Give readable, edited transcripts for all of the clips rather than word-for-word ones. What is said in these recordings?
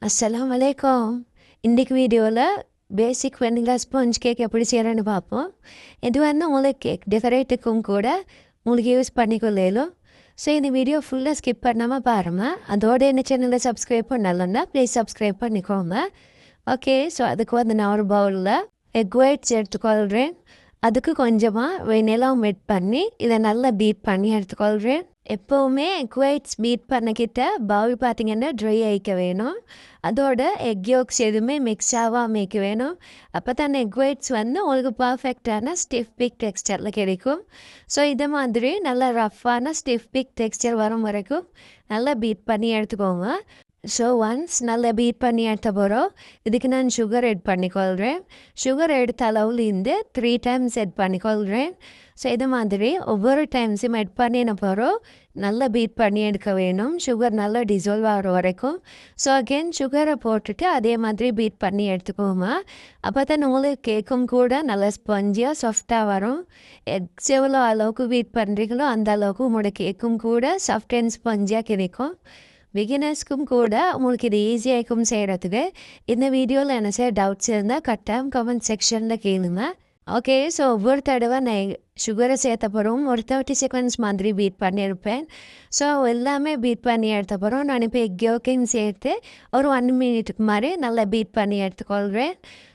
அஸ்ஸலாமு அலைக்கும். இன்னைக்கு வீடியோவில் பேசிக் வெண்ணிலா ஸ்பாஞ்ச் கேக் எப்படி செய்கிறேன்னு பார்ப்போம். இது வந்து உங்களுக்கு கேக் டெக்கரேட்டுக்கும் கூட உங்களுக்கு யூஸ் பண்ணிக்கொள்ளலும். ஸோ இந்த வீடியோ ஃபுல்லாக ஸ்கிப் பண்ணாமல் பாருங்கள். அதோட என்ன சேனலை சப்ஸ்கிரைப் பண்ணலன்னா ப்ளீஸ் சப்ஸ்கிரைப் பண்ணிக்கோங்க. ஓகே, ஸோ அதுக்கு வந்து நான் ஒரு பவுலில் எக் ஒயிட்ஸ் எடுத்துக்கொள்கிறேன். அதுக்கு கொஞ்சமாக வெண்ணிலா மெட் பண்ணி இதை நல்லா பீட் பண்ணி எடுத்துக்கொள்கிறேன். எப்போவுமே எக் ஒயிட்ஸ் பீட் பண்ணிக்கிட்ட பவுல் பார்த்திங்கன்னா ட்ரை ஆகிக்க வேணும். அதோட எக் யோக்ஸ் எதுவுமே மிக்ஸ் ஆகாமல் வைக்க வேணும். அப்போ தான் எக் ஒயிட்ஸ் வந்து உங்களுக்கு பர்ஃபெக்டான ஸ்டிஃப் பிக் டெக்ஸ்டரில் கிடைக்கும். ஸோ இதை மாதிரி நல்லா ரஃப்பான ஸ்டிஃப் பிக் டெக்ஸ்டர் வரும் வரைக்கும் நல்லா பீட் பண்ணி எடுத்துக்கோங்க. ஸோ ஒன்ஸ் நல்லா பீட் பண்ணி எடுத்த போகிறோம். இதுக்கு நான் சுகர் எட் பண்ணிக்கொள்கிறேன். சுகர் எடுத்த அளவுலேருந்து 3 times எட் பண்ணிக்கொள்கிறேன். ஸோ இது மாதிரி ஒவ்வொரு டைம்ஸும் எட் பண்ணின போகிறோம் நல்லா பீட் பண்ணி எடுக்க வேணும். சுகர் நல்லா டிசால்வ் ஆகிற வரைக்கும். ஸோ அகெயின் சுகரை போட்டுட்டு அதே மாதிரி பீட் பண்ணி எடுத்துக்கோங்க. அப்போ தான் உங்களுக்கு கேக்கும் கூட நல்லா ஸ்பஞ்சியாக சாஃப்டாக வரும். எக்ஸ் எவ்வளோ அளவுக்கு பீட் பண்ணுறீங்களோ அந்த அளவுக்கு உங்களோட கேக்கும் கூட சாஃப்ட் அண்ட் ஸ்பஞ்சியாக கிடைக்கும். பிகினர்ஸ்க்கும் கூட உங்களுக்கு இது ஈஸியாக இருக்கும் செய்கிறதுக்கு. இந்த வீடியோவில் என்ன செய்ய டவுட்ஸ் இருந்தால் கட்டாயம் கமெண்ட் செக்ஷனில் கேளுங்க. ஓகே, ஸோ ஒவ்வொரு தடவை நான் சுகரை சேர்த்தப்பறம் ஒரு 30 seconds மாதிரி பீட் பண்ணியிருப்பேன். ஸோ எல்லாமே பீட் பண்ணி எடுத்தப்பறம் நான் இப்போ எக் யோக்கையும் சேர்த்து ஒரு 1 minute மாதிரி நல்லா பீட் பண்ணி எடுத்துக்கொள்கிறேன்.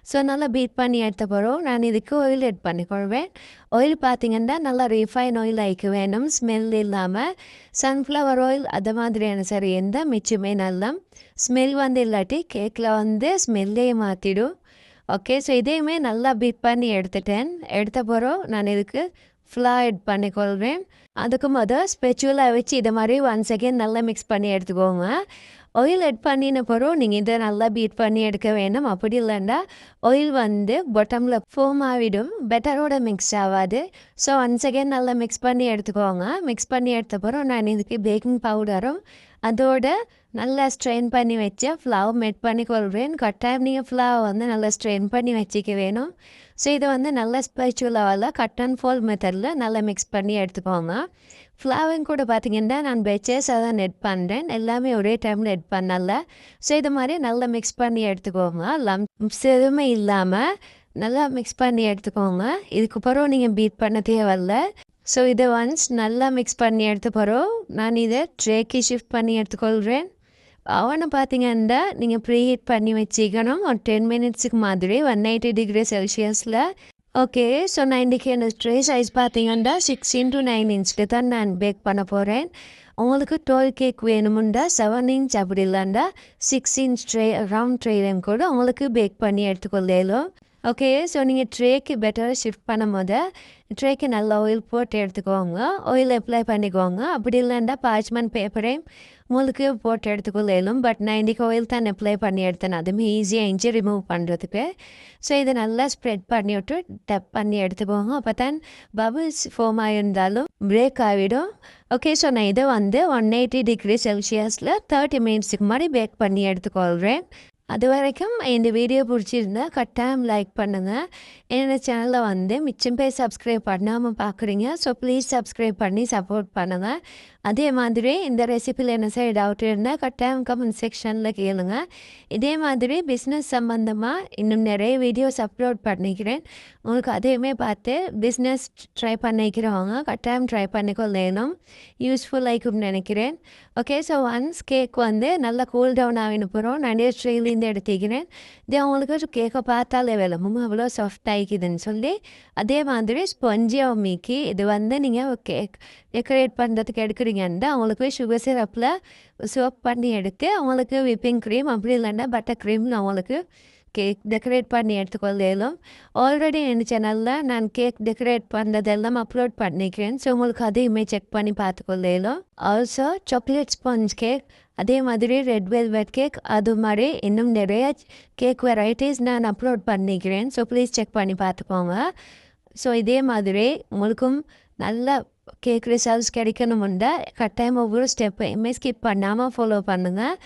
ஸோ நல்லா பீட் பண்ணி எடுத்தப்பறம் நான் இதுக்கு ஆயில் எட் பண்ணிக்கொள்வேன். ஆயில் பார்த்திங்கன்னா நல்லா ரீஃபைன் ஆயில் ஆகிக்க வேணும், ஸ்மெல் இல்லாமல். சன்ஃப்ளவர் ஆயில் அது மாதிரியான சரி எந்த மிச்சமே நல்லா ஸ்மெல் வந்து இல்லாட்டி கேக்கில் வந்து ஸ்மெல்லே மாற்றிடும். ஓகே, ஸோ இதையுமே நல்லா பீட் பண்ணி எடுத்துட்டேன். எடுத்த பிறகு நான் இதுக்கு ஃப்ளார் எட் பண்ணிக்கொள்வேன். அதுக்கு முதல் ஸ்பெச்சுவலாக வச்சு இதை மாதிரி ஒன்ஸ் அகெயின் நல்லா மிக்ஸ் பண்ணி எடுத்துக்கோங்க. ஆயில் எட் பண்ணின பிறகு நீங்கள் இதை நல்லா பீட் பண்ணி எடுக்க வேணும். அப்படி இல்லைன்னா ஆயில் வந்து பாட்டமில் ஃபோம் ஆகிடும், பெட்டரோட மிக்ஸ் ஆகாது. ஸோ ஒன்ஸ் அகெயின் நல்லா மிக்ஸ் பண்ணி எடுத்துக்கோங்க. மிக்ஸ் பண்ணி எடுத்த பிறகு நான் இதுக்கு பேக்கிங் பவுடரும் அதோட நல்லா ஸ்ட்ரெயின் பண்ணி வச்சு ஃப்ளவர் மெட் பண்ணி கொள்கிறேன். கட்டாயம் நீங்கள் ஃப்ளவர் வந்து நல்லா ஸ்ட்ரெயின் பண்ணி வச்சுக்க வேணும். ஸோ இதை வந்து நல்லா ஸ்பெச்சுவலாவில் கட் அண்ட் ஃபோல் மெத்தடில் நல்லா மிக்ஸ் பண்ணி எடுத்துக்கோங்க. ஃப்ளவரும் கூட பார்த்திங்கன்னா நான் பெச்சஸாக தான் எட் பண்ணுறேன், எல்லாமே ஒரே டைமில் எட் பண்ணல. ஸோ இது மாதிரி நல்லா மிக்ஸ் பண்ணி எடுத்துக்கோங்க. லம்ப்ஸ் எதுவுமே இல்லாமல் நல்லா மிக்ஸ் பண்ணி எடுத்துக்கோங்க. இதுக்கப்புறம் நீங்கள் பீட் பண்ண தேவையில்ல. ஸோ இதை ஒன்ஸ் நல்லா மிக்ஸ் பண்ணி எடுத்த பிறகு நான் இதை ட்ரேக்கு ஷிஃப்ட் பண்ணி எடுத்துக்கொள்கிறேன். அவனை பார்த்திங்கன்னா நீங்கள் ப்ரீஹீட் பண்ணி வச்சுக்கணும் ஒரு 10 minutes மாதிரி 180 degrees Celsiusல. ஓகே, ஸோ நான் இன்றைக்கி அந்த ட்ரே சைஸ் பார்த்திங்கன்னா 6 into 9 inch தான் நான் பேக் பண்ண போகிறேன். உங்களுக்கு 12 கேக் வேணுமுண்டா 7 inch அப்படி இல்லைண்டா 6 inch ட்ரே ரவுண்ட் ட்ரேலையும் கூட உங்களுக்கு பேக் பண்ணி எடுத்துக்கொள்ளலும். ஓகே, ஸோ நீங்கள் ட்ரேக்கு பெட்டராக ஷிஃப்ட் பண்ணும் போது ட்ரேக்கு நல்லா ஆயில் போட்டு எடுத்துக்கோங்க. ஆயில் அப்ளை பண்ணிக்கோங்க. அப்படி இல்லைண்டா பார்ச்மெண்ட் பேப்பரையும் உங்களுக்கு போட்டு எடுத்துக்கொள்ளலும். பட் நான் இன்றைக்கி ஆயில் தான் அப்ளை பண்ணி எடுத்தேன், அதுவுமே ஈஸியாக இஞ்சி ரிமூவ் பண்ணுறதுக்கு. ஸோ இதை நல்லா ஸ்ப்ரெட் பண்ணி விட்டு டப் பண்ணி எடுத்துக்கோங்க. அப்போ தான் பபிள்ஸ் ஃபார்ம் ஆகியிருந்தாலும் பிரேக் ஆகிடும். ஓகே, ஸோ நான் இதை வந்து 180 degrees Celsiusல 30 minutesக்கு மாதிரி பேக் பண்ணி எடுத்துக்கொள்கிறேன். அது வரைக்கும் இந்த வீடியோ பிடிச்சிருந்தா கட்டாயம் லைக் பண்ணுங்கள். என்னோடய சேனலில் வந்து மிச்சம் பேர் சப்ஸ்கிரைப் பண்ணாமல் பார்க்குறீங்க. ஸோ ப்ளீஸ் சப்ஸ்கிரைப் பண்ணி சப்போர்ட் பண்ணுங்கள். அதே மாதிரி இந்த ரெசிபியில் என்ன செய்ய டவுட் இருந்தால் கட்டாயம் கமெண்ட் செக்ஷனில் கேளுங்க. இதே மாதிரி பிஸ்னஸ் சம்மந்தமாக இன்னும் நிறைய வீடியோஸ் அப்லோட் பண்ணிக்கிறேன். உங்களுக்கு அதையுமே பார்த்து பிஸ்னஸ் ட்ரை பண்ணிக்கிறவங்க கட்டாயம் ட்ரை பண்ணிக்கொள்ளணும், யூஸ்ஃபுல் ஆகிக்கும்னு நினைக்கிறேன். ஓகே, ஸோ ஒன்ஸ் கேக் வந்து நல்லா கூல் டவுன் ஆகின போகிறோம் நான் ஸ்ட்ரெயிலேருந்து எடுத்துக்கிறேன். இது அவங்களுக்கு கேக்கை பார்த்தாலே வேலமும் அவ்வளோ சாஃப்ட் ஆகிக்குதுன்னு சொல்லி அதே மாதிரி ஸ்பஞ்சியாக மீக்கி இது வந்து நீங்கள் கேக் டெக்கரேட் பண்ணுறதுக்கு எடுக்கிறீங்கன்னா அவங்களுக்கு சுகர் சிரப்பில் சோப் பண்ணி எடுத்து அவங்களுக்கு விப்பிங் க்ரீம் அப்படி இல்லைன்னா பட்டர் க்ரீம்னு அவங்களுக்கு கேக் டெக்கரேட் பண்ணி எடுத்துக்கொள்ளலும். ஆல்ரெடி என் சேனலில் நான் கேக் டெக்கரேட் பண்ணுறதெல்லாம் அப்லோட் பண்ணிக்கிறேன். ஸோ உங்களுக்கு அதையுமே செக் பண்ணி பார்த்துக்கொள்ளலும். ஆல்சோ சாக்லேட் ஸ்பாஞ்ச் கேக், அதே மாதிரி ரெட் வெல்வெட் கேக், அது மாதிரி இன்னும் நிறைய கேக் வெரைட்டிஸ் நான் அப்லோட் பண்ணிக்கிறேன். ஸோ ப்ளீஸ் செக் பண்ணி பார்த்துக்கோங்க. ஸோ இதே மாதிரி உங்களுக்கும் நல்ல கேக் ரிசல்ட்ஸ் கிடைக்கணுமுண்டா கட்டாயம் ஒவ்வொரு ஸ்டெப்பையுமே ஸ்கிப் பண்ணாமல் ஃபாலோ பண்ணுங்கள்.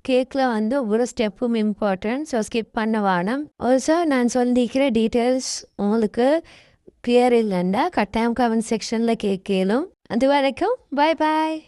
கேக்கில் வந்து ஒவ்வொரு ஸ்டெப்பும் இம்பார்ட்டன்ட், ஸோ ஸ்கிப் பண்ண வேணும். ஆல்சோ நான் சொல்லிக்கிற டீட்டெயில்ஸ் உங்களுக்கு கிளியர் இல்லைண்டா கட்டாயம் கமெண்ட் செக்ஷனில் கேட்கலும். அது வரைக்கும் பாய் பாய்.